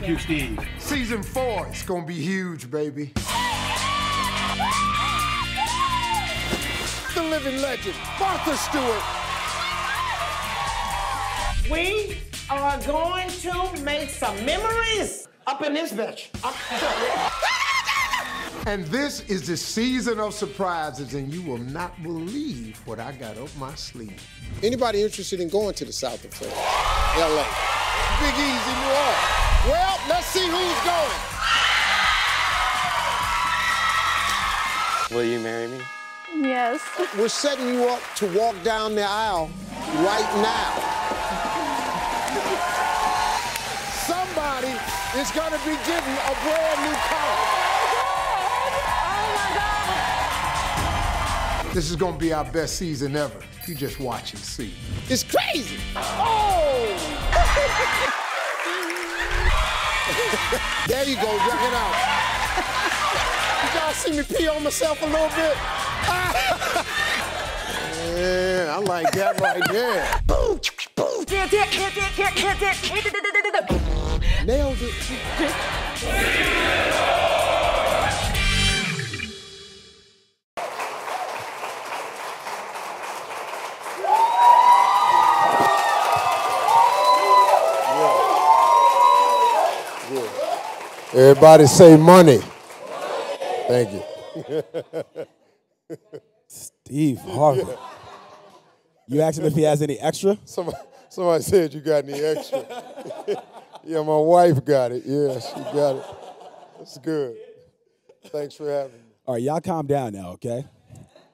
Thank you, Steve. Season 4, it's gonna be huge, baby. The living legend, Martha Stewart. We are going to make some memories up in this bitch. And this is the season of surprises, and you will not believe what I got up my sleeve. Anybody interested in going to the south of France? LA. Big Easy, New Orleans. Well, let's see who's going. Will you marry me? Yes. We're setting you up to walk down the aisle right now. Somebody is going to be getting a brand new car. This is gonna be our best season ever. You just watch and see. It's crazy. Oh! There you go, check it out. Did y'all see me pee on myself a little bit? Yeah, I like that right there. Nailed it. Everybody say money. Thank you. Steve Harvey. You asked him if he has any extra? Somebody said you got any extra. Yeah, my wife got it. Yeah, she got it. That's good. Thanks for having me. All right, y'all calm down now, okay?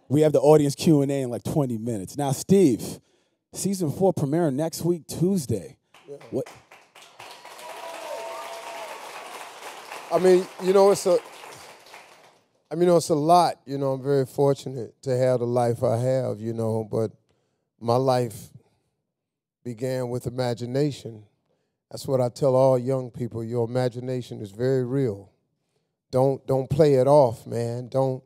We have the audience Q&A in like 20 minutes. Now, Steve, season 4 premiering next week, Tuesday. Yeah. What? I mean, it's a lot. I'm very fortunate to have the life I have, but my life began with imagination. That's what I tell all young people. Your imagination is very real. Don't play it off, man. Don't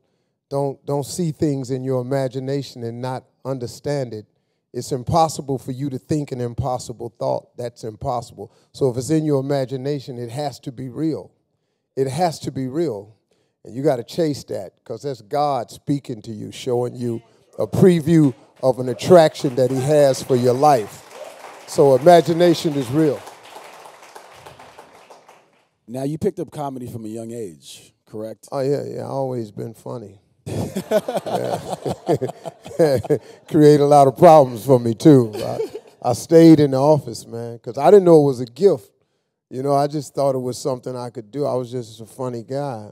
see things in your imagination and not understand it. It's impossible for you to think an impossible thought. That's impossible. So if it's in your imagination, it has to be real. It has to be real, and you got to chase that because that's God speaking to you, showing you a preview of an attraction that he has for your life. So imagination is real. Now, you picked up comedy from a young age, correct? Oh, yeah, I've always been funny. Create a lot of problems for me, too. I stayed in the office, man, because I didn't know it was a gift. I just thought it was something I could do. I was just a funny guy.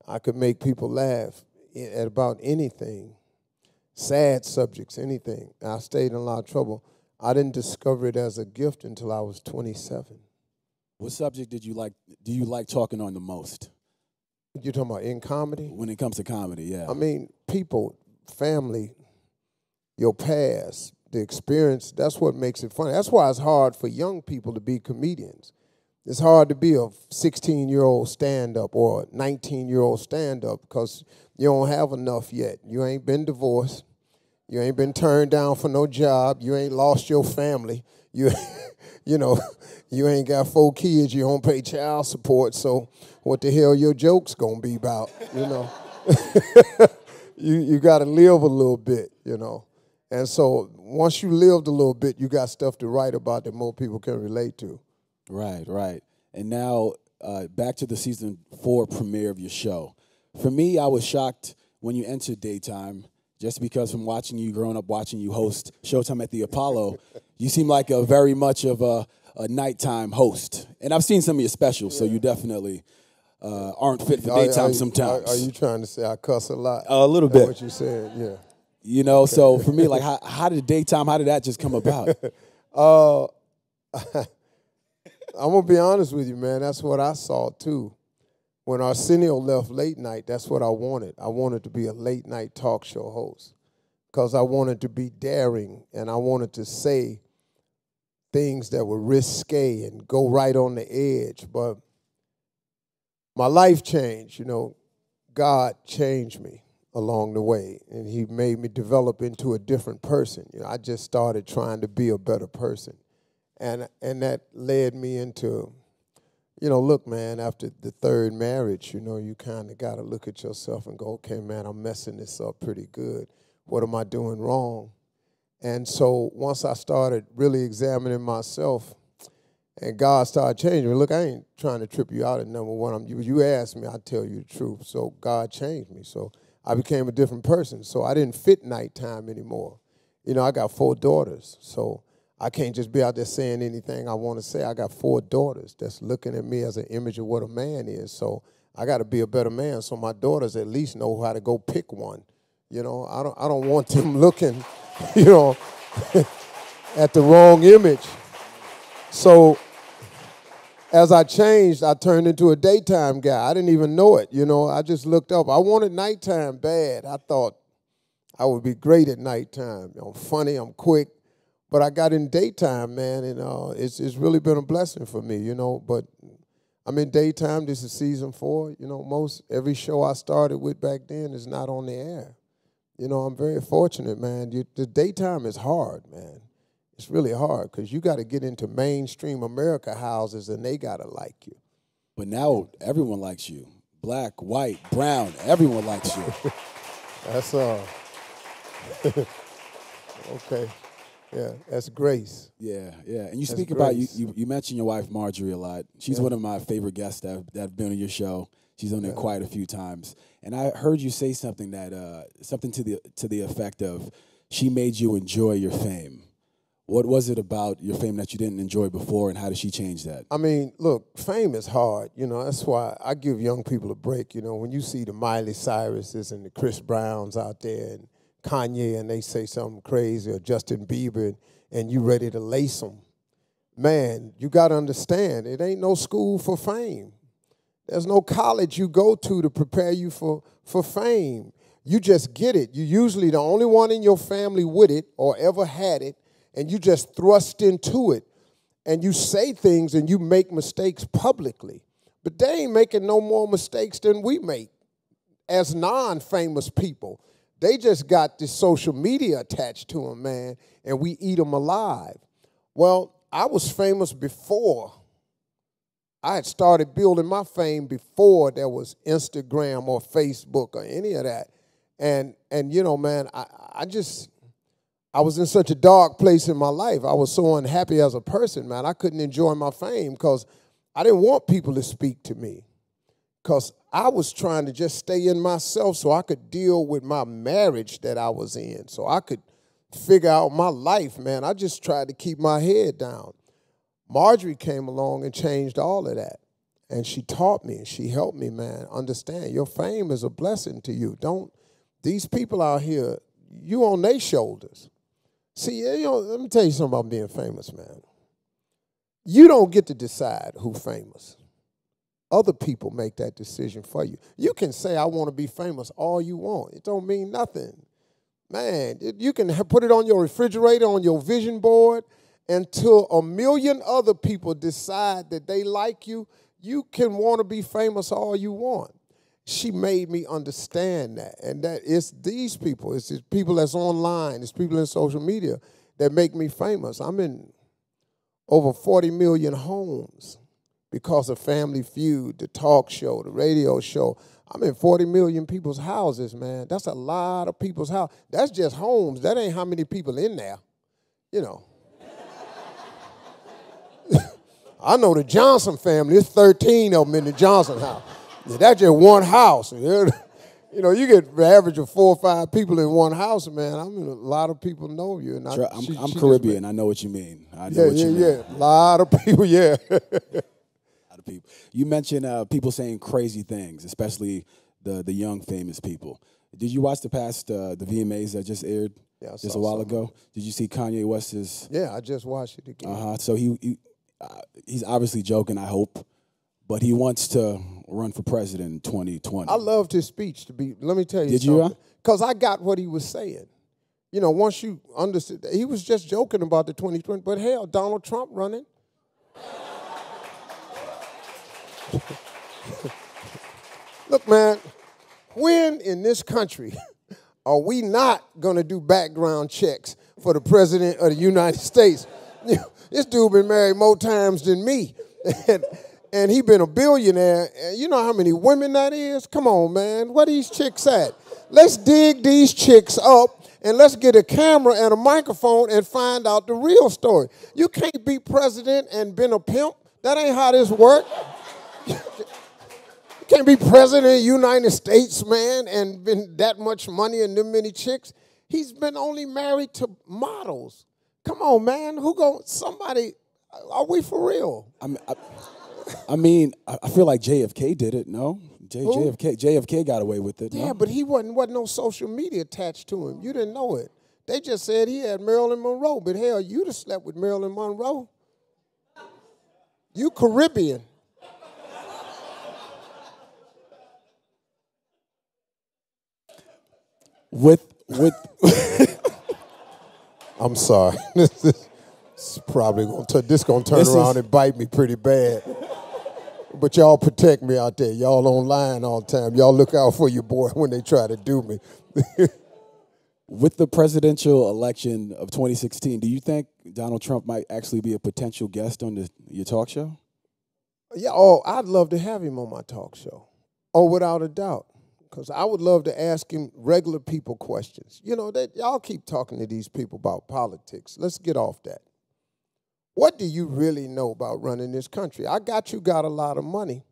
I could make people laugh at about anything, sad subjects, anything. I stayed in a lot of trouble. I didn't discover it as a gift until I was 27. What subject do you like talking on the most? You're talking about in comedy? When it comes to comedy, yeah. I mean, people, family, your past, the experience, that's what makes it funny. That's why it's hard for young people to be comedians. It's hard to be a 16-year-old stand-up or a 19-year-old stand-up because you don't have enough yet. You ain't been divorced. You ain't been turned down for no job. You ain't lost your family. You ain't got 4 kids. You don't pay child support. So what the hell your joke's going to be about, You got to live a little bit, And so once you lived a little bit, you got stuff to write about that more people can relate to. Right. And now back to the season 4 premiere of your show. For me, I was shocked when you entered daytime, just because from watching you, growing up watching you host Showtime at the Apollo, you seem like a very much of a nighttime host. And I've seen some of your specials, so you definitely aren't fit for daytime sometimes. Are you trying to say I cuss a lot? A little bit. What you said, yeah. So for me, like, how did that just come about? I'm going to be honest with you, man. That's what I saw, too. When Arsenio left late night, that's what I wanted. I wanted to be a late night talk show host because I wanted to be daring and I wanted to say things that were risque and go right on the edge. But my life changed, God changed me along the way, and he made me develop into a different person. I just started trying to be a better person. And that led me into, look, man, after the third marriage, you kind of got to look at yourself and go, okay, man, I'm messing this up pretty good. What am I doing wrong? And so once I started really examining myself and God started changing me, look, I ain't trying to trip you out at number one. You asked me, I tell you the truth. So God changed me. So I became a different person. So I didn't fit nighttime anymore. I got 4 daughters. So I can't just be out there saying anything I want to say. I got 4 daughters that's looking at me as an image of what a man is. So I got to be a better man so my daughters at least know how to go pick one. I don't want them looking, at the wrong image. So as I changed, I turned into a daytime guy. I didn't even know it. I just looked up. I wanted nighttime bad. I thought I would be great at nighttime. I'm funny, I'm quick. But I got in daytime, man, and it's really been a blessing for me, But I'm in daytime. This is season 4. Every show I started with back then is not on the air. I'm very fortunate, man. The daytime is hard, man. It's really hard because you got to get into mainstream America houses and they got to like you. But now everyone likes you. Black, white, brown, everyone likes you. That's okay. Yeah, that's grace. Yeah. And you speak about, you mentioned your wife, Marjorie, a lot. She's one of my favorite guests that have been on your show. She's on there quite a few times. And I heard you say something something to the effect of, she made you enjoy your fame. What was it about your fame that you didn't enjoy before, and how did she change that? I mean, look, fame is hard. That's why I give young people a break. When you see the Miley Cyruses and the Chris Browns out there and Kanye and they say something crazy, or Justin Bieber, and you ready to lace them, man, you got to understand, it ain't no school for fame. There's no college you go to prepare you for fame. You just get it. You're usually the only one in your family with it or ever had it, and you just thrust into it. And you say things and you make mistakes publicly. But they ain't making no more mistakes than we make as non-famous people. They just got this social media attached to them, man, and we eat them alive. Well, I was famous before. I had started building my fame before there was Instagram or Facebook or any of that. And man, I was in such a dark place in my life. I was so unhappy as a person, man. I couldn't enjoy my fame because I didn't want people to speak to me, because I was trying to just stay in myself so I could deal with my marriage that I was in, so I could figure out my life, man. I just tried to keep my head down. Marjorie came along and changed all of that. And she taught me and she helped me, man, understand your fame is a blessing to you. These people out here, you on their shoulders. See, let me tell you something about being famous, man. You don't get to decide who's famous. Other people make that decision for you. You can say, I want to be famous all you want. It don't mean nothing. Man, you can put it on your refrigerator, on your vision board, until a million other people decide that they like you. You can want to be famous all you want. She made me understand that. And that it's these people, it's people that's online, it's people in social media that make me famous. I'm in over 40 million homes because of Family Feud, the talk show, the radio show. I'm in 40 million people's houses, man. That's a lot of people's house. That's just homes. That ain't how many people in there, I know the Johnson family. There's 13 of them in the Johnson house. That's just one house. You get an average of 4 or 5 people in one house, man. I mean, a lot of people know you. And I'm Caribbean. I know what you mean. A lot of people, yeah. A lot of people. You mentioned people saying crazy things, especially the young famous people. Did you watch the VMAs that just aired just a while ago? Did you see Kanye West's? Yeah, I just watched it again. So he's obviously joking, I hope, but he wants to run for president in 2020. I loved his speech. Let me tell you something. Did you? Because I got what he was saying. Once you understood, he was just joking about the 2020, but hell, Donald Trump running. Look, man, when in this country are we not going to do background checks for the president of the United States? This dude been married more times than me. and he been a billionaire. And you know how many women that is? Come on, man. Where these chicks at? Let's dig these chicks up, and let's get a camera and a microphone and find out the real story. You can't be president and been a pimp. That ain't how this work. You can't be president of the United States, man, and been that much money and them many chicks. He's been only married to models. Come on, man. Somebody, are we for real? I mean, I feel like JFK did it, no? JFK got away with it, no? Yeah, but he wasn't no social media attached to him. You didn't know it. They just said he had Marilyn Monroe, but hell, you'd have slept with Marilyn Monroe. You Caribbean. With I'm sorry. This is probably gonna turn around and bite me pretty bad. But y'all protect me out there. Y'all online all the time. Y'all look out for your boy when they try to do me. With the presidential election of 2016, do you think Donald Trump might actually be a potential guest on your talk show? Yeah, I'd love to have him on my talk show. Oh, without a doubt. Because I would love to ask him regular people questions. You know, y'all keep talking to these people about politics. Let's get off that. What do you really know about running this country? I got a lot of money,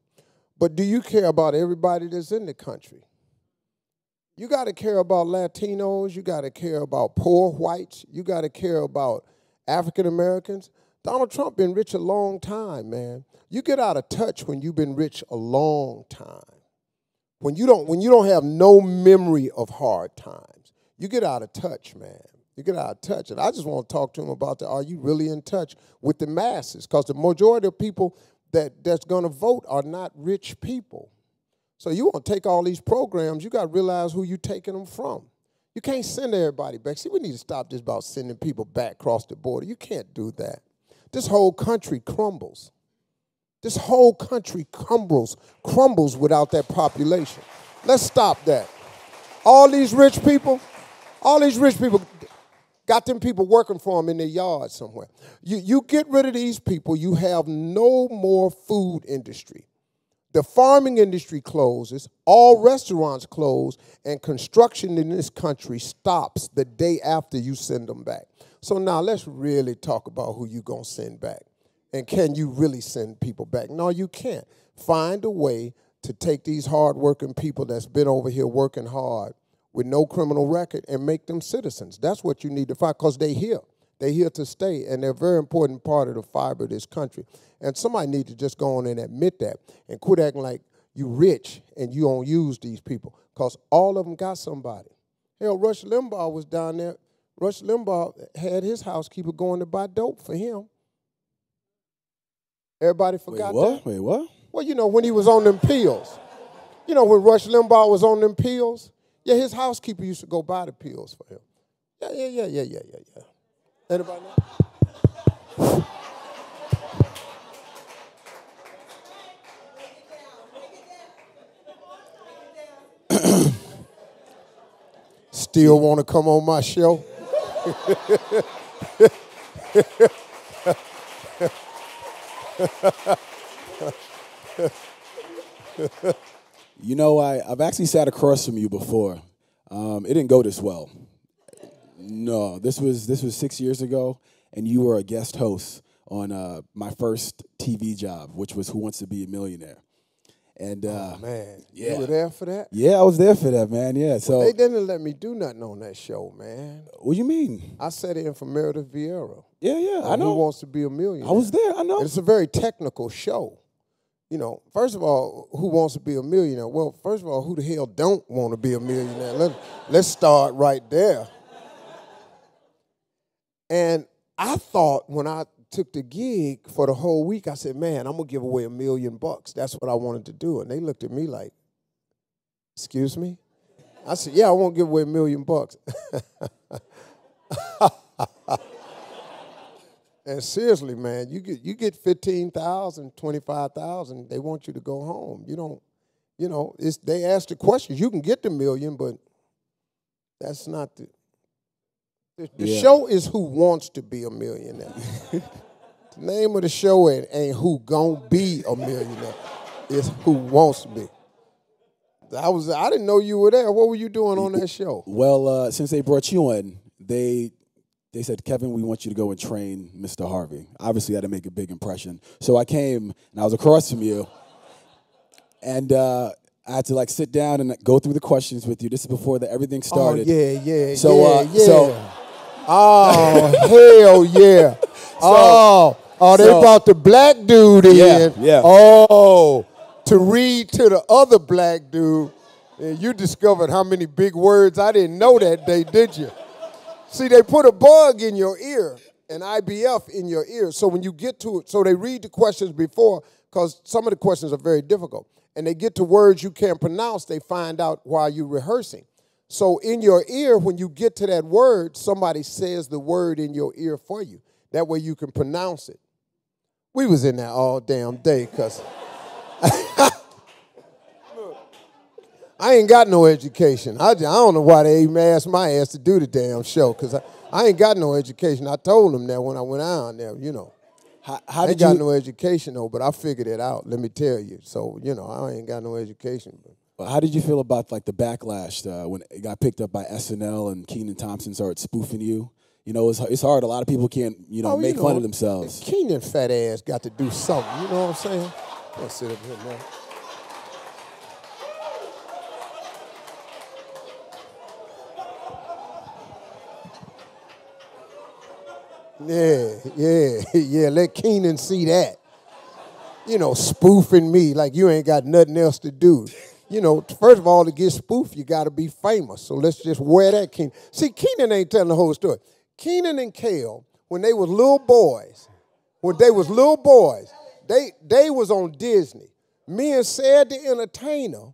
but do you care about everybody that's in the country? You got to care about Latinos. You got to care about poor whites. You got to care about African Americans. Donald Trump been rich a long time, man. You get out of touch when you've been rich a long time. When you don't have no memory of hard times, you get out of touch, man. You get out of touch. And I just want to talk to him about are you really in touch with the masses? Because the majority of people that's going to vote are not rich people. So you want to take all these programs, you got to realize who you're taking them from. You can't send everybody back. See, we need to stop this about sending people back across the border. You can't do that. This whole country crumbles. This whole country crumbles without that population. Let's stop that. All these rich people got them people working for them in their yard somewhere. You get rid of these people, you have no more food industry. The farming industry closes, all restaurants close, and construction in this country stops the day after you send them back. So now let's really talk about who you're going to send back. And can you really send people back? No, you can't. Find a way to take these hard-working people that's been over here working hard with no criminal record and make them citizens. That's what you need to find, because they're here. They're here to stay, and they're a very important part of the fiber of this country. And somebody need to just go on and admit that and quit acting like you rich and you don't use these people, because all of them got somebody. Hell, Rush Limbaugh was down there. Rush Limbaugh had his housekeeper going to buy dope for him. Everybody forgot that? Wait, what? Well, you know, when he was on them pills. You know, when Rush Limbaugh was on them pills, yeah, his housekeeper used to go buy the pills for him. Yeah. Anybody know? Still want to come on my show? You know, I've actually sat across from you before. It didn't go this well. No, this was 6 years ago, and you were a guest host on my first TV job, which was Who Wants to Be a Millionaire. And man, yeah. You were there for that? Yeah, I was there for that, man. Yeah, so they didn't let me do nothing on that show, man. What do you mean? I sat in for Meredith Vieira. Yeah, I know. Who Wants to Be a Millionaire? I was there, I know. It's a very technical show. You know, first of all, who wants to be a millionaire? Well, first of all, who the hell don't want to be a millionaire? Let's start right there. And I thought when I took the gig for the whole week, I said, man, I'm going to give away $1 million. That's what I wanted to do. And they looked at me like, excuse me? I said, yeah, I want to give away $1 million. And seriously, man, you get 15,000, 25,000, they want you to go home. You don't, you know, they ask the questions. You can get the $1 million, but that's not the show is Who Wants to Be a Millionaire. Name of the show ain't who gon' be a millionaire. It's who wants to be. I didn't know you were there. What were you doing on that show? Well, since they brought you in, they said, Kevin, we want you to go and train Mr. Harvey. Obviously, I had to make a big impression. So I came, and I was across from you, and I had to, sit down and go through the questions with you. This is before everything started. Oh, yeah. Oh, hell yeah. They brought the black dude in. Yeah. Oh, to read to the other black dude. And you discovered how many big words I didn't know that day, did you? See, they put a bug in your ear, an IBF in your ear. So when you get to it, so they read the questions before, because some of the questions are very difficult. And they get to words you can't pronounce, they find out while you're rehearsing. So in your ear, when you get to that word, somebody says the word in your ear for you. That way you can pronounce it. We was in there all damn day, because I ain't got no education. I don't know why they even asked my ass to do the damn show, because I ain't got no education. I told them that when I went out there, I ain't got no education, though, but I figured it out, let me tell you. So, I ain't got no education. But how did you feel about, the backlash when it got picked up by SNL and Kenan Thompson started spoofing you? It's hard. A lot of people can't, make fun of themselves. Kenan fat ass got to do something, you know what I'm saying? Let's sit up here now. Yeah, let Kenan see that. Spoofing me like you ain't got nothing else to do. First of all, to get spoofed, you got to be famous. So let's just wear that, Kenan. See, Kenan ain't telling the whole story. Kenan and Kale, when they was little boys, they was on Disney. Me and Sad the Entertainer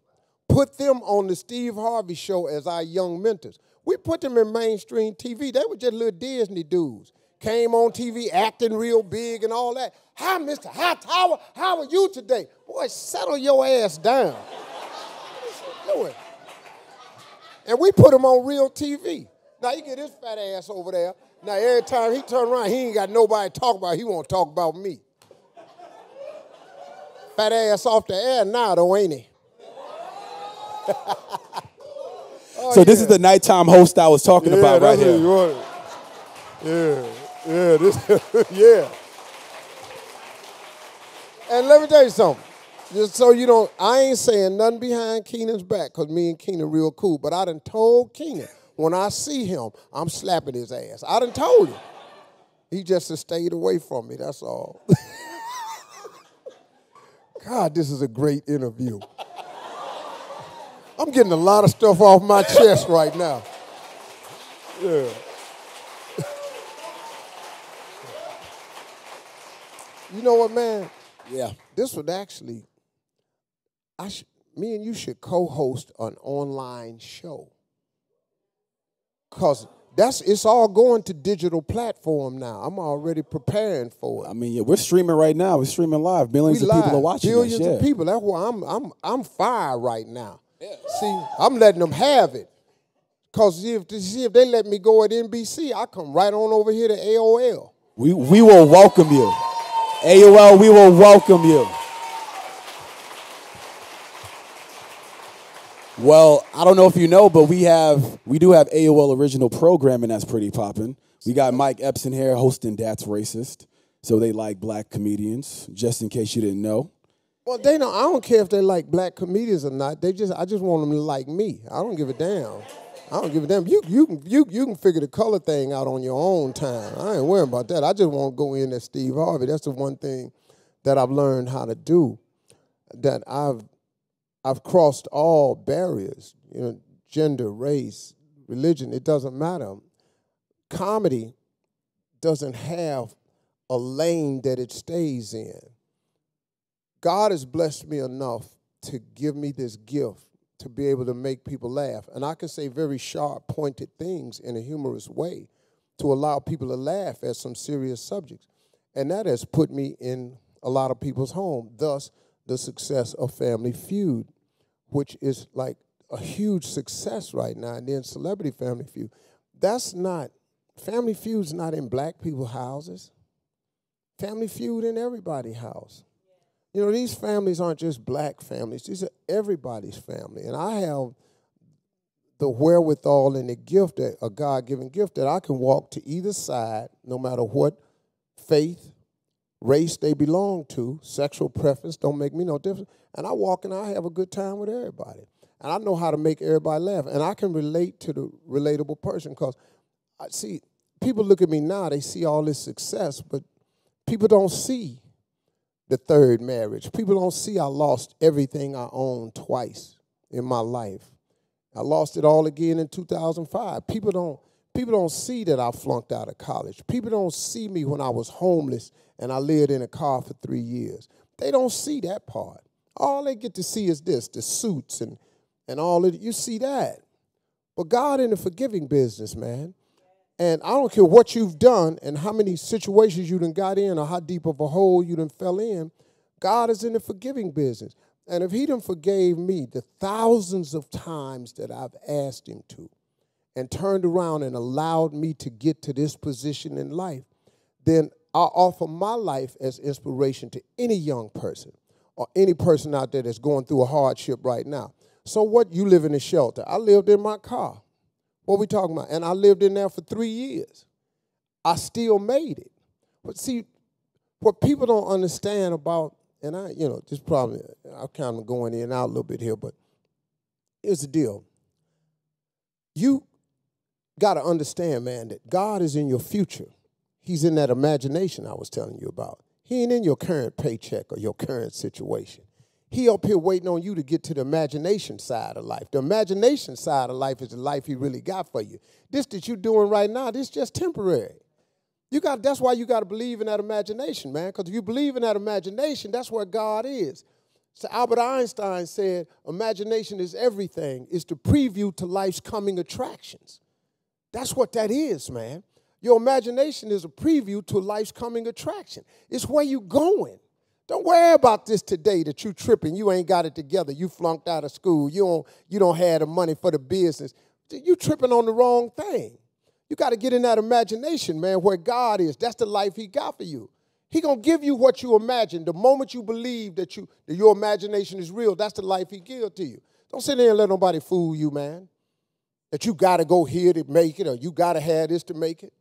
put them on the Steve Harvey show as our young mentors. We put them in mainstream TV. They were just little Disney dudes. Came on TV acting real big and all that. Hi, Mr. Hightower, how are you today? Boy, settle your ass down. What you doing? And we put him on real TV. Now, you get his fat ass over there. Now, every time he turn around, he ain't got nobody to talk about. He want to talk about me. Fat ass off the air now, though, ain't he? So this is the nighttime host I was talking about right here. Yeah. And let me tell you something. Just so you don't, I ain't saying nothing behind Kenan's back, because me and Kenan real cool, but I done told Kenan, when I see him, I'm slapping his ass. I done told him. He just has stayed away from me, that's all. God, this is a great interview. I'm getting a lot of stuff off my chest right now. Yeah. You know what, man? Yeah. This would actually, me and you should co-host an online show. Because it's all going to digital platform now. I'm already preparing for it. I mean, we're streaming right now. We're streaming live. Millions of people are watching us. Billions of people. That's why I'm fire right now. Yeah. See, I'm letting them have it. Because see if they let me go at NBC, I come right on over here to AOL. We will welcome you. AOL, we will welcome you. Well, I don't know if you know, but we do have AOL original programming that's pretty popping. We got Mike Epps in here hosting That's Racist. So they like black comedians, just in case you didn't know. Well, I don't care if they like black comedians or not. I just want them to like me. I don't give a damn. I don't give a damn. You can figure the color thing out on your own time. I ain't worrying about that. I just want to go in as Steve Harvey. That's the one thing that I've learned how to do. That I've crossed all barriers. Gender, race, religion. It doesn't matter. Comedy doesn't have a lane that it stays in. God has blessed me enough to give me this gift to be able to make people laugh. And I can say very sharp, pointed things in a humorous way to allow people to laugh at some serious subjects. And that has put me in a lot of people's home, thus the success of Family Feud, which is like a huge success right now, and then Celebrity Family Feud. Family Feud's not in black people's houses. Family Feud in everybody's house. You know, these families aren't just black families. These are everybody's family. And I have the wherewithal and the gift, a God-given gift, that I can walk to either side, no matter what faith, race they belong to, sexual preference don't make me no difference. And I walk and I have a good time with everybody. And I know how to make everybody laugh. And I can relate to the relatable person because, I see, people look at me now, they see all this success, but people don't see the third marriage. People don't see I lost everything I owned twice in my life. I lost it all again in 2005. People don't see that I flunked out of college. People don't see me when I was homeless and I lived in a car for 3 years. They don't see that part. All they get to see is this, the suits and all of it. You see that. But God in the forgiving business, man. And I don't care what you've done and how many situations you done got in or how deep of a hole you done fell in, God is in the forgiving business. And if he done forgave me the thousands of times that I've asked him to and turned around and allowed me to get to this position in life, then I offer my life as inspiration to any young person or any person out there that's going through a hardship right now. So what, you live in a shelter. I lived in my car. What we talking about? And I lived in there for 3 years. I still made it. But see, what people don't understand about, and just probably, I'm kind of going in and out a little bit here, but here's the deal. You got to understand, man, that God is in your future. He's in that imagination I was telling you about. He ain't in your current paycheck or your current situation. He up here waiting on you to get to the imagination side of life. The imagination side of life is the life he really got for you. This that you're doing right now, this is just temporary. That's why you got to believe in that imagination, man, because if you believe in that imagination, that's where God is. So Albert Einstein said, imagination is everything. It's the preview to life's coming attractions. That's what that is, man. Your imagination is a preview to life's coming attraction. It's where you going. Don't worry about this today that you tripping. You ain't got it together. You flunked out of school. You don't have the money for the business. You tripping on the wrong thing. You got to get in that imagination, man, where God is. That's the life he got for you. He going to give you what you imagine. The moment you believe that your imagination is real, that's the life he gives to you. Don't sit there and let nobody fool you, man, that you got to go here to make it or you got to have this to make it.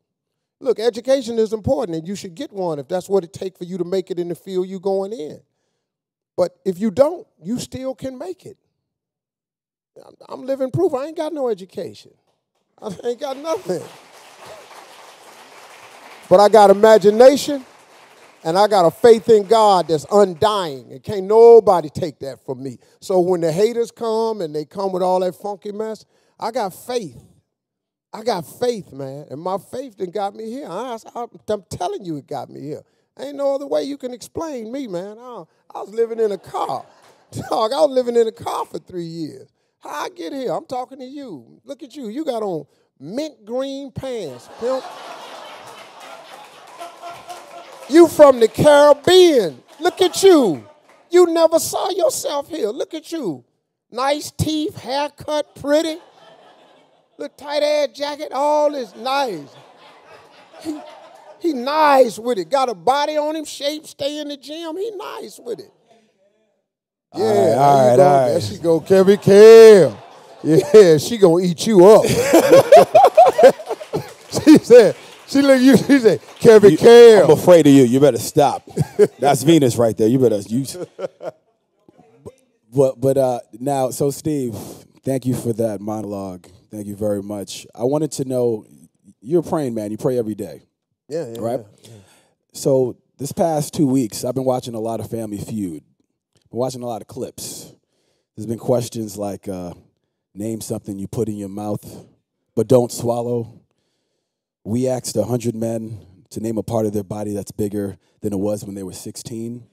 Look, education is important, and you should get one if that's what it takes for you to make it in the field you're going in. But if you don't, you still can make it. I'm living proof. I ain't got no education. I ain't got nothing. But I got imagination, and I got a faith in God that's undying, and can't nobody take that from me. So when the haters come, and they come with all that funky mess, I got faith. I got faith, man, and my faith done got me here. I'm telling you it got me here. Ain't no other way you can explain me, man. I was living in a car. Dog, I was living in a car for 3 years. How I get here? I'm talking to you. Look at you. You got on mint green pants, pimp. You from the Caribbean. Look at you. You never saw yourself here. Look at you. Nice teeth, haircut, pretty. Look, tight-ass jacket, all this nice. He nice with it. Got a body on him, shape, stay in the gym. He nice with it. Yeah, all right. There she go, Kevin Kev. Yeah, she gonna eat you up. She said, she looked at you, she said, Kevin Kev. I'm afraid of you. You better stop. That's Venus right there. You better use. But now, so Steve, thank you for that monologue. Thank you very much. I wanted to know, you're a praying man. You pray every day. Yeah. Right? Yeah. So this past 2 weeks, I've been watching a lot of Family Feud. Been watching a lot of clips. There's been questions like, name something you put in your mouth but don't swallow. We asked 100 men to name a part of their body that's bigger than it was when they were 16.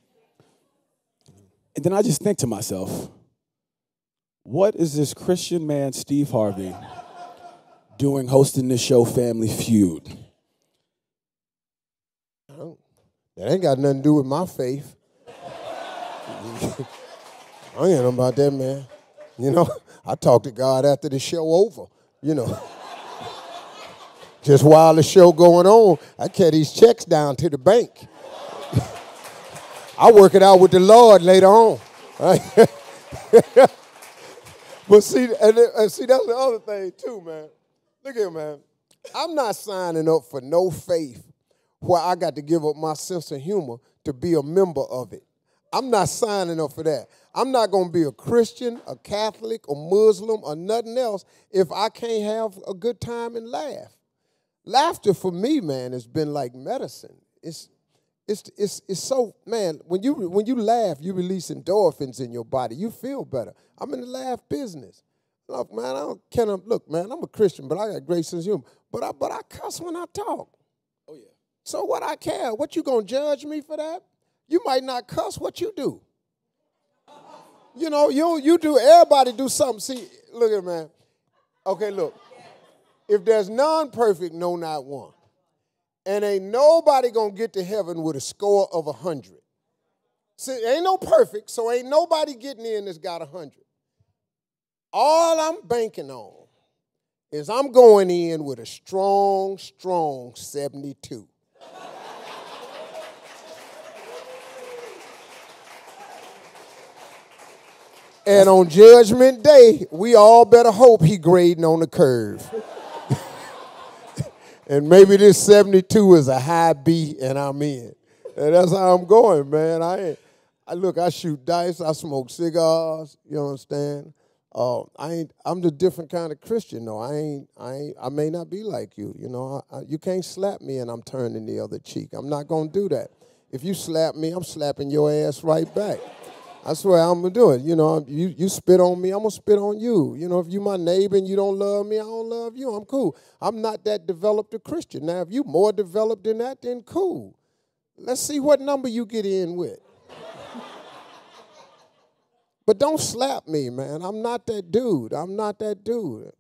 And then I just think to myself, what is this Christian man, Steve Harvey, doing hosting this show, Family Feud? That ain't got nothing to do with my faith. I ain't know about that, man. You know, I talk to God after the show over, you know. Just while the show going on, I carry these checks down to the bank. I work it out with the Lord later on. But see, see, that's the other thing too, man. Look here, man. I'm not signing up for no faith where I got to give up my sense of humor to be a member of it. I'm not signing up for that. I'm not going to be a Christian, a Catholic, a Muslim, or nothing else if I can't have a good time and laugh. Laughter for me, man, has been like medicine. It's so, man, when you laugh, you release endorphins in your body. You feel better. I'm in the laugh business. Look, man, look, man, I'm a Christian, but I got great sense of humor. But I cuss when I talk. Oh, yeah. So what I care? What, you gonna judge me for that? You might not cuss. What you do? You know, you do, everybody do something. See, look at it, man. Okay, look. If there's none perfect, no, not one. And ain't nobody gonna get to heaven with a score of 100. See, ain't no perfect, so ain't nobody getting in that's got 100. All I'm banking on is I'm going in with a strong 72. And on Judgment Day, we all better hope he grading on the curve. And maybe this 72 is a high B, and I'm in. And that's how I'm going, man. I shoot dice, I smoke cigars, you understand? I'm the different kind of Christian, though. I may not be like you, you know. You can't slap me and I'm turning the other cheek. I'm not going to do that. If you slap me, I'm slapping your ass right back. That's the way I'm going to do it. You know, you spit on me, I'm going to spit on you. You know, if you my neighbor and you don't love me, I don't love you. I'm cool. I'm not that developed a Christian. Now, if you more developed than that, then cool. Let's see what number you get in with. But don't slap me, man. I'm not that dude. I'm not that dude.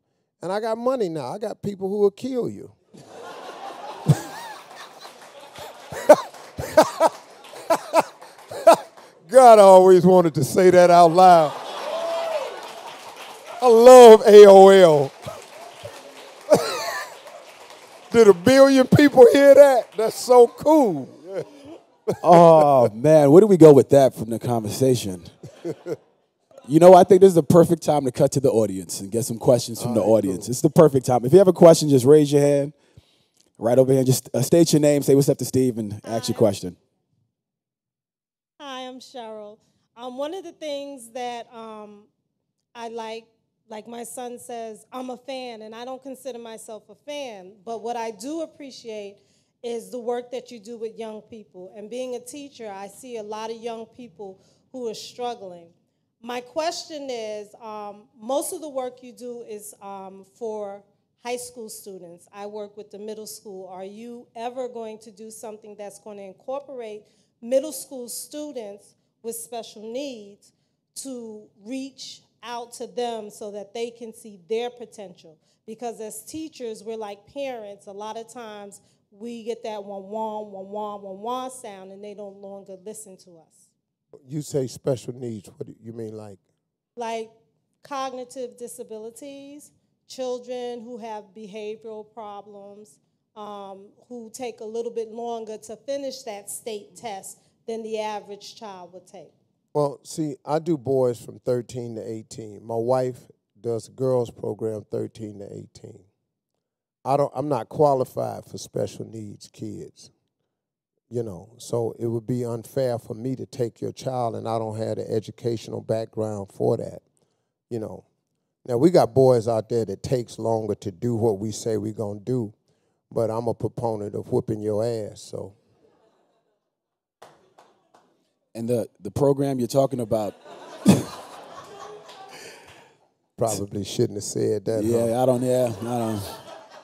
And I got money now. I got people who will kill you. God, I always wanted to say that out loud. I love AOL. Did 1 billion people hear that? That's so cool. Oh, man, where do we go with that from the conversation? You know, I think this is the perfect time to cut to the audience and get some questions from the audience. Cool. It's the perfect time. If you have a question, just raise your hand right over here. Just state your name, say what's up to Steve, and ask your question. Hi, I'm Cheryl. One of the things that I like my son says, I'm a fan, and I don't consider myself a fan, but what I do appreciate is the work that you do with young people. And being a teacher, I see a lot of young people who are struggling. My question is, most of the work you do is for high school students. I work with the middle school. Are you ever going to do something that's going to incorporate middle school students with special needs to reach out to them so that they can see their potential? Because as teachers, we're like parents. A lot of times we get that wah-wah sound, and they no longer listen to us. You say special needs. What do you mean, like? Like cognitive disabilities, children who have behavioral problems, who take a little bit longer to finish that state test than the average child would take. Well, see, I do boys from 13 to 18. My wife does a girls program 13 to 18. I'm not qualified for special needs kids. You know, so it would be unfair for me to take your child, and I don't have the educational background for that, you know. Now, we got boys out there that takes longer to do what we say we're going to do, but I'm a proponent of whipping your ass, so. And the program you're talking about. Probably shouldn't have said that. Yeah, huh? I don't.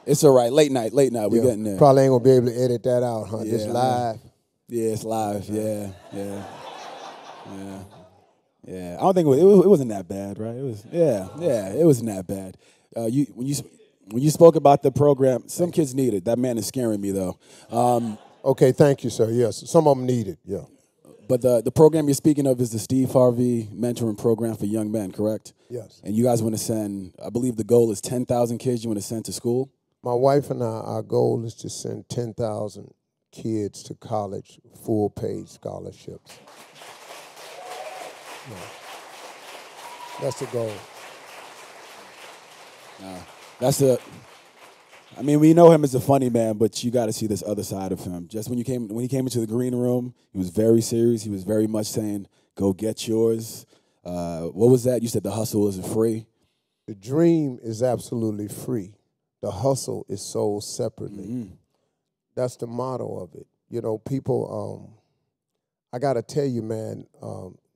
It's all right. Late night. We getting there. Probably ain't going to be able to edit that out, huh? Yeah, It's live. Yeah, it's live. Yeah. I don't think it wasn't that bad, right? It was. Yeah, it wasn't that bad. When you spoke about the program, some kids need it. That man is scaring me, though. Okay, thank you, sir. Yes, some of them need it, yeah. But the program you're speaking of is the Steve Harvey mentoring program for young men, correct? Yes. And you guys want to send, I believe the goal is 10,000 kids you want to send to school? My wife and I, our goal is to send 10,000 kids to college, full-paid scholarships. No. That's the goal. I mean, we know him as a funny man, but you got to see this other side of him. Just when he came into the green room, he was very serious. He was very much saying, "Go get yours." What was that? You said the hustle isn't free. The dream is absolutely free. The hustle is sold separately. Mm-hmm. That's the motto of it. You know, people, I got to tell you, man,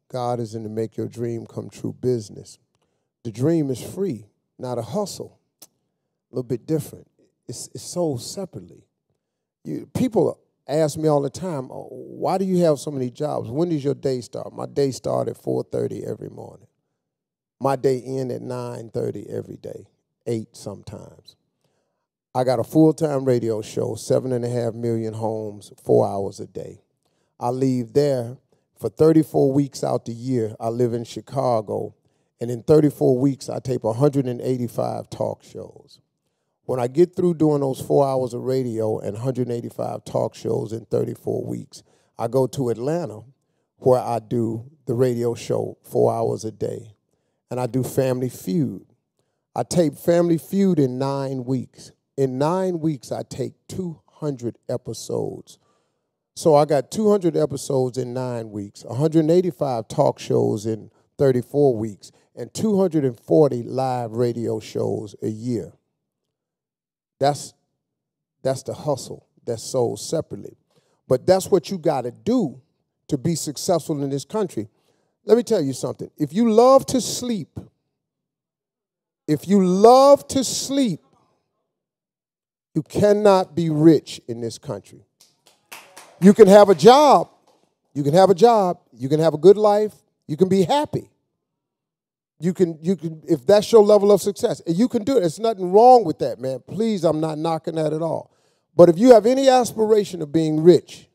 God is in the make your dream come true business. The dream is free, not a hustle. A little bit different. It's sold separately. People ask me all the time, oh, why do you have so many jobs? When does your day start? My day starts at 4:30 every morning. My day ends at 9:30 every day, 8 sometimes. I got a full-time radio show, 7.5 million homes, 4 hours a day. I leave there for 34 weeks out the year. I live in Chicago, and in 34 weeks, I tape 185 talk shows. When I get through doing those 4 hours of radio and 185 talk shows in 34 weeks, I go to Atlanta, where I do the radio show 4 hours a day, and I do Family Feud. I tape Family Feud in 9 weeks. In 9 weeks, I take 200 episodes. So I got 200 episodes in 9 weeks, 185 talk shows in 34 weeks, and 240 live radio shows a year. That's the hustle that's sold separately. But that's what you got to do to be successful in this country. Let me tell you something. If you love to sleep, you cannot be rich in this country. You can have a job. You can have a good life. You can be happy. You can, if that's your level of success, and you can do it. There's nothing wrong with that, man. Please, I'm not knocking that at all. But if you have any aspiration of being rich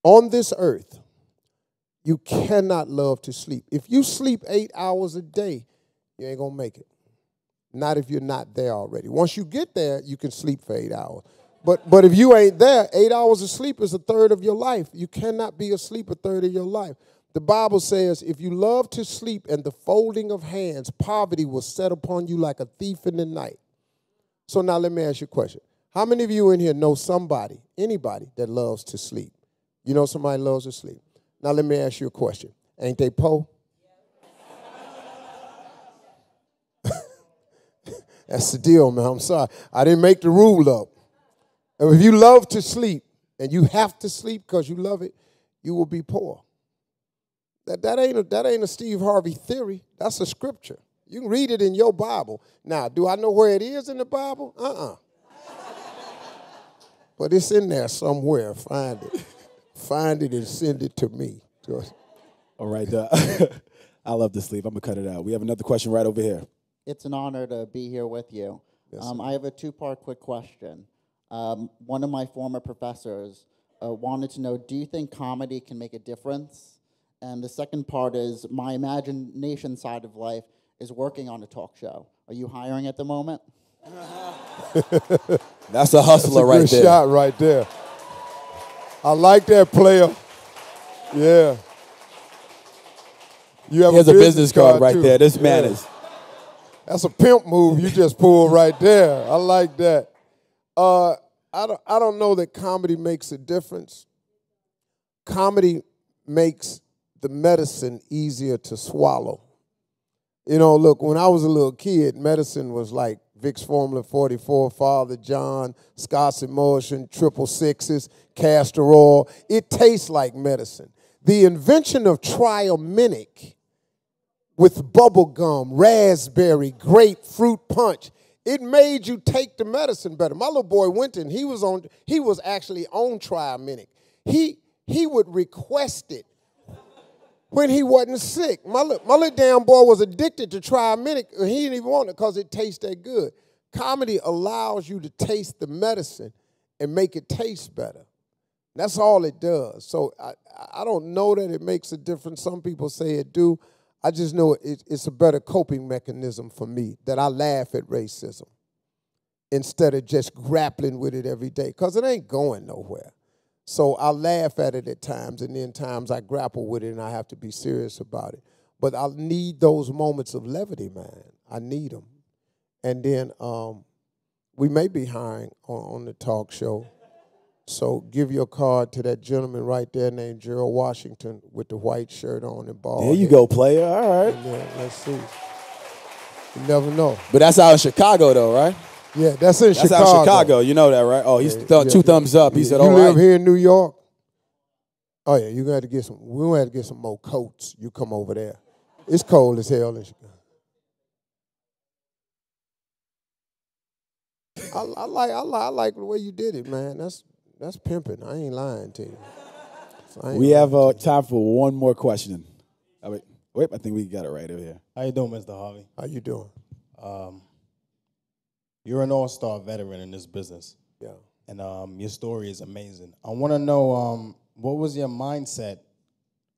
on this earth, you cannot love to sleep. If you sleep 8 hours a day, you ain't gonna make it. Not if you're not there already. Once you get there, you can sleep for 8 hours. But if you ain't there, 8 hours of sleep is a third of your life. You cannot be asleep a third of your life. The Bible says, if you love to sleep and the folding of hands, poverty will set upon you like a thief in the night. So now let me ask you a question. How many of you in here know somebody, anybody that loves to sleep? You know somebody loves to sleep. Now let me ask you a question. Ain't they poor? That's the deal, man. I'm sorry. I didn't make the rule up. And if you love to sleep and you have to sleep because you love it, you will be poor. That ain't a Steve Harvey theory. That's a scripture. You can read it in your Bible. Now, do I know where it is in the Bible? But it's in there somewhere. Find it. Find it and send it to me. All right. I love to sleep. I'm going to cut it out. We have another question right over here. It's an honor to be here with you. Yes, I have a two-part quick question. One of my former professors wanted to know, do you think comedy can make a difference? And the second part is, my imagination side of life is working on a talk show. Are you hiring at the moment? That's a hustler right there. That's a good shot right there. I like that, player. Yeah. You have a business card right there. This man is. That's a pimp move you just pulled right there. I like that. I don't know that comedy makes a difference. Comedy makes the medicine easier to swallow. You know, look, when I was a little kid, medicine was like Vicks Formula 44, Father John, Scott's Emulsion, Triple Sixes, castor oil. It tastes like medicine. The invention of Triaminic with bubble gum, raspberry, grapefruit punch, it made you take the medicine better. My little boy Winton, he was actually on Triaminic. He would request it when he wasn't sick. My little damn boy was addicted to Triaminic, and he didn't even want it because it tastes that good. Comedy allows you to taste the medicine and make it taste better. That's all it does. So I don't know that it makes a difference. Some people say it do. I just know it's a better coping mechanism for me, that I laugh at racism. instead of just grappling with it every day, because it ain't going nowhere. So I laugh at it at times, and then times I grapple with it, and I have to be serious about it. But I need those moments of levity, man. I need them. And then we may be hiring on the talk show. So give your card to that gentleman right there named Gerald Washington with the white shirt on and bald. There you go, player. All right. Yeah, let's see. You never know. But that's out in Chicago, though, right? Yeah, that's in Chicago. That's out in Chicago. You know that, right? Oh, he's two thumbs up. He said, all right. You live here in New York? Oh, yeah, you're going to have to get some. We're going to have to get some more coats. You come over there. It's cold as hell in Chicago. I like the way you did it, man. That's pimping. I ain't lying to you. So we have time for one more question. Oh, wait, I think we got it right over here. How you doing, Mr. Harvey? How you doing? You're an all-star veteran in this business. Yeah. And your story is amazing. I want to know what was your mindset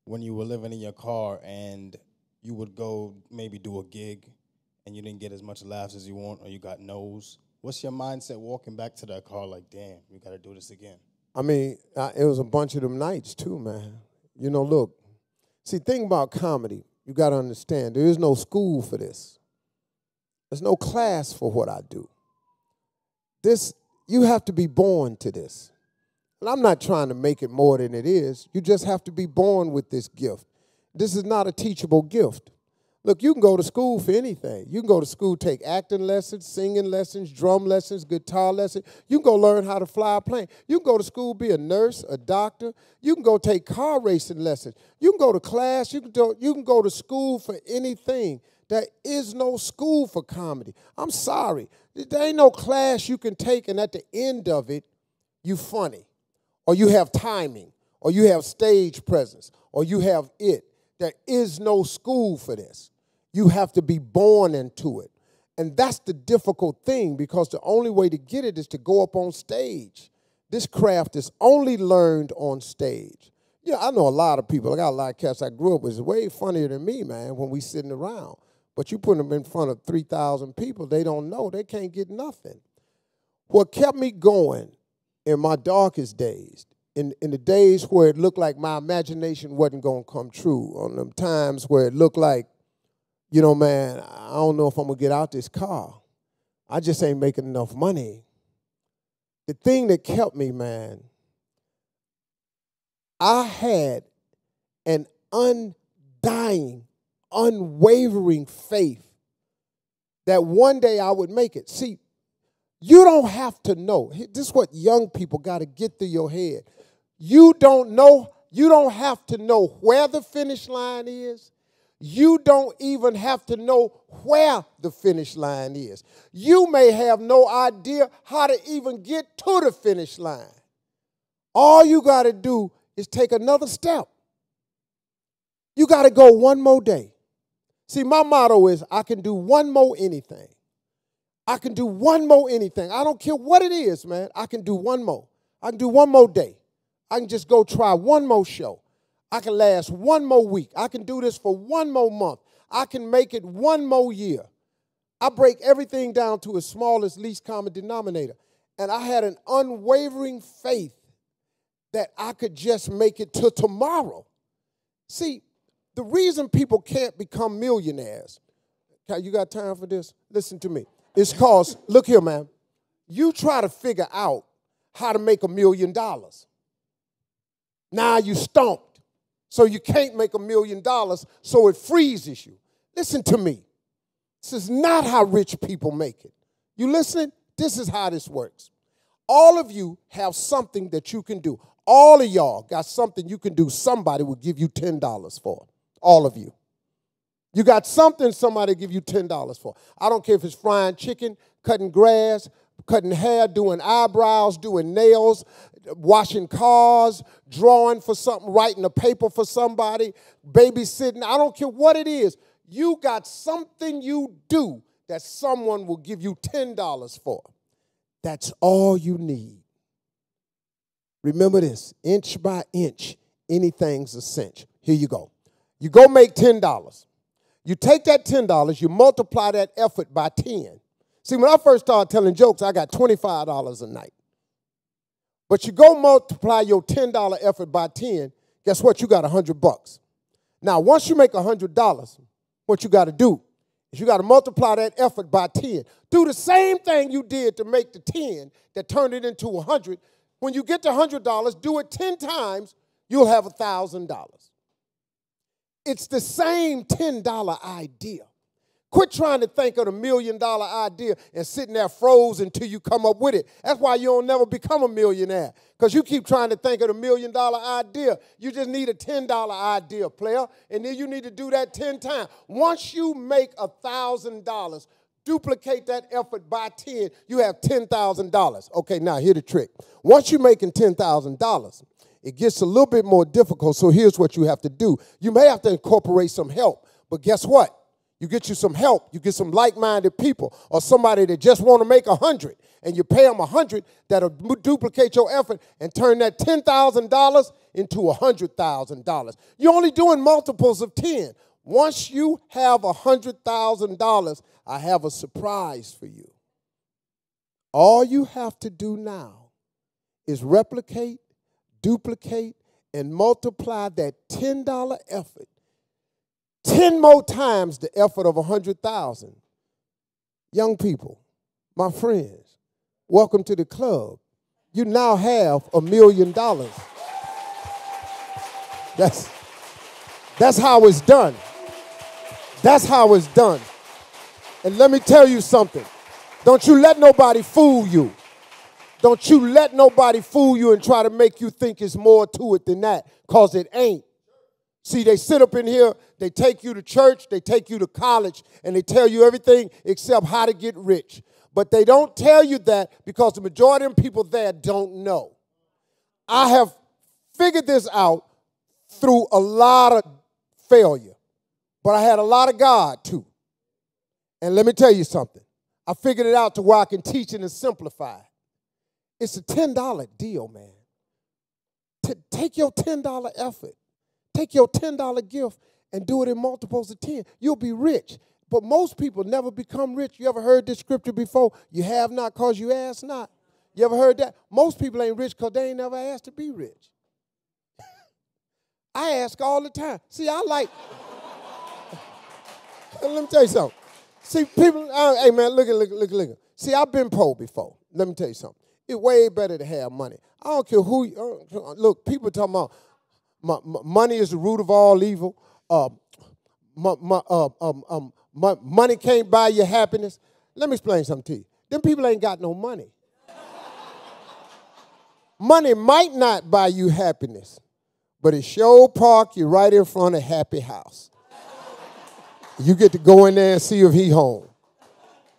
when you were living in your car and you would go maybe do a gig and you didn't get as much laughs as you want or you got no's? What's your mindset walking back to that car like, damn, we got to do this again? I mean, it was a bunch of them nights too, man. You know, look, see, thing about comedy, you got to understand, there is no school for this. There's no class for what I do. This, you have to be born to this. And I'm not trying to make it more than it is. You just have to be born with this gift. This is not a teachable gift. Look, you can go to school for anything. You can go to school, take acting lessons, singing lessons, drum lessons, guitar lessons. You can go learn how to fly a plane. You can go to school, be a nurse, a doctor. You can go take car racing lessons. You can go to class. You can go to school for anything. There is no school for comedy. I'm sorry. There ain't no class you can take, and at the end of it, you funny, or you have timing, or you have stage presence, or you have it. There is no school for this. You have to be born into it. And that's the difficult thing, because the only way to get it is to go up on stage. This craft is only learned on stage. Yeah, I know a lot of people. I got a lot of cats I grew up with. It's way funnier than me, man, when we sitting around. But you put them in front of 3,000 people, they don't know. They can't get nothing. What kept me going in my darkest days, in the days where it looked like my imagination wasn't going to come true, on them times where it looked like, you know, man, I don't know if I'm going to get out this car. I just ain't making enough money. The thing that kept me, man, I had an undying, unwavering faith that one day I would make it. See, you don't have to know. This is what young people got to get through your head. You don't know. You don't have to know where the finish line is. You don't even have to know where the finish line is. You may have no idea how to even get to the finish line. All you got to do is take another step. You got to go one more day. See, my motto is I can do one more anything. I can do one more anything. I don't care what it is, man. I can do one more. I can do one more day. I can just go try one more show. I can last one more week. I can do this for one more month. I can make it one more year. I break everything down to its smallest, least common denominator. And I had an unwavering faith that I could just make it to tomorrow. See, the reason people can't become millionaires, you got time for this? Listen to me. It's because, look here, man, you try to figure out how to make $1 million. Now you stumped. So you can't make $1 million, so it freezes you. Listen to me. This is not how rich people make it. You listening? This is how this works. All of you have something that you can do. All of y'all got something you can do. Somebody will give you $10 for it. All of you. You got something somebody give you $10 for. I don't care if it's frying chicken, cutting grass, cutting hair, doing eyebrows, doing nails, washing cars, drawing for something, writing a paper for somebody, babysitting. I don't care what it is. You got something you do that someone will give you $10 for. That's all you need. Remember this, inch by inch, anything's a cinch. Here you go. You go make $10. You take that $10, you multiply that effort by 10. See, when I first started telling jokes, I got $25 a night. But you go multiply your $10 effort by 10, guess what? You got $100. Now, once you make $100, what you got to do is you got to multiply that effort by 10. Do the same thing you did to make the 10 that turned it into 100. When you get to $100, do it 10 times, you'll have $1,000. It's the same $10 idea. Quit trying to think of the $1 million idea and sitting there frozen until you come up with it. That's why you'll never become a millionaire, because you keep trying to think of the $1 million idea. You just need a $10 idea, player, and then you need to do that 10 times. Once you make $1,000, duplicate that effort by 10, you have $10,000. Okay, now here's the trick. Once you're making $10,000, it gets a little bit more difficult, so here's what you have to do. You may have to incorporate some help, but guess what? You get you some help, you get some like-minded people, or somebody that just want to make 100, and you pay them 100, that'll duplicate your effort and turn that $10,000 into $100,000. You're only doing multiples of 10. Once you have $100,000, I have a surprise for you. All you have to do now is replicate, duplicate, and multiply that $10 effort 10 more times the effort of 100,000. Young people, my friends, welcome to the club. You now have $1 million. That's how it's done. That's how it's done. And let me tell you something. Don't you let nobody fool you. Don't you let nobody fool you and try to make you think it's more to it than that, because it ain't. See, they sit up in here, they take you to church, they take you to college, and they tell you everything except how to get rich. But they don't tell you that because the majority of people there don't know. I have figured this out through a lot of failure, but I had a lot of God too. And let me tell you something. I figured it out to where I can teach it and simplify it. It's a $10 deal, man. Take your $10 effort. Take your $10 gift and do it in multiples of 10. You'll be rich. But most people never become rich. You ever heard this scripture before? You have not because you ask not. You ever heard that? Most people ain't rich because they ain't never asked to be rich. I ask all the time. See, I like, let me tell you something. See, people, hey man, look. See, I've been poor before. Let me tell you something. It's way better to have money. I don't care who, look, people talking about, money is the root of all evil. Money can't buy you happiness. Let me explain something to you. Them people ain't got no money. Money might not buy you happiness, but it sure park you right in front of Happy House. You get to go in there and see if he home.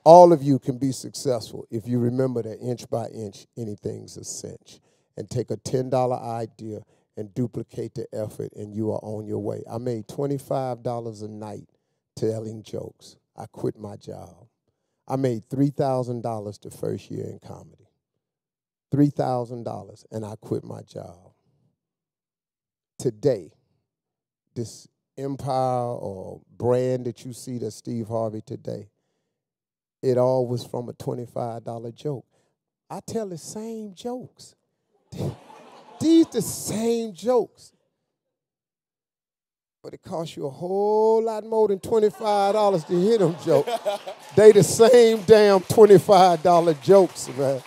All of you can be successful if you remember that inch by inch, anything's a cinch. And take a $10 idea and duplicate the effort, and you are on your way. I made $25 a night telling jokes. I quit my job. I made $3,000 the first year in comedy. $3,000, and I quit my job. Today, this empire or brand that you see, that Steve Harvey today, it all was from a $25 joke. I tell the same jokes. These the same jokes. But it costs you a whole lot more than $25 to hear them jokes. They the same damn $25 jokes, man.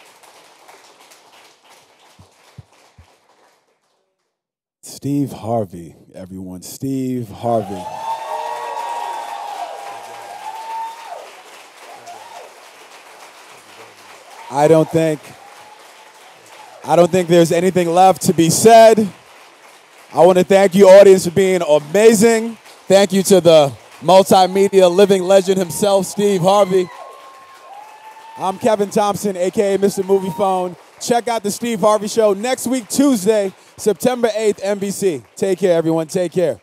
Steve Harvey, everyone. Steve Harvey. I don't think there's anything left to be said. I want to thank you, audience, for being amazing. Thank you to the multimedia living legend himself, Steve Harvey. I'm Kevin Thompson, a.k.a. Mr. Movie Phone. Check out the Steve Harvey Show next week, Tuesday, September 8th, NBC. Take care, everyone. Take care.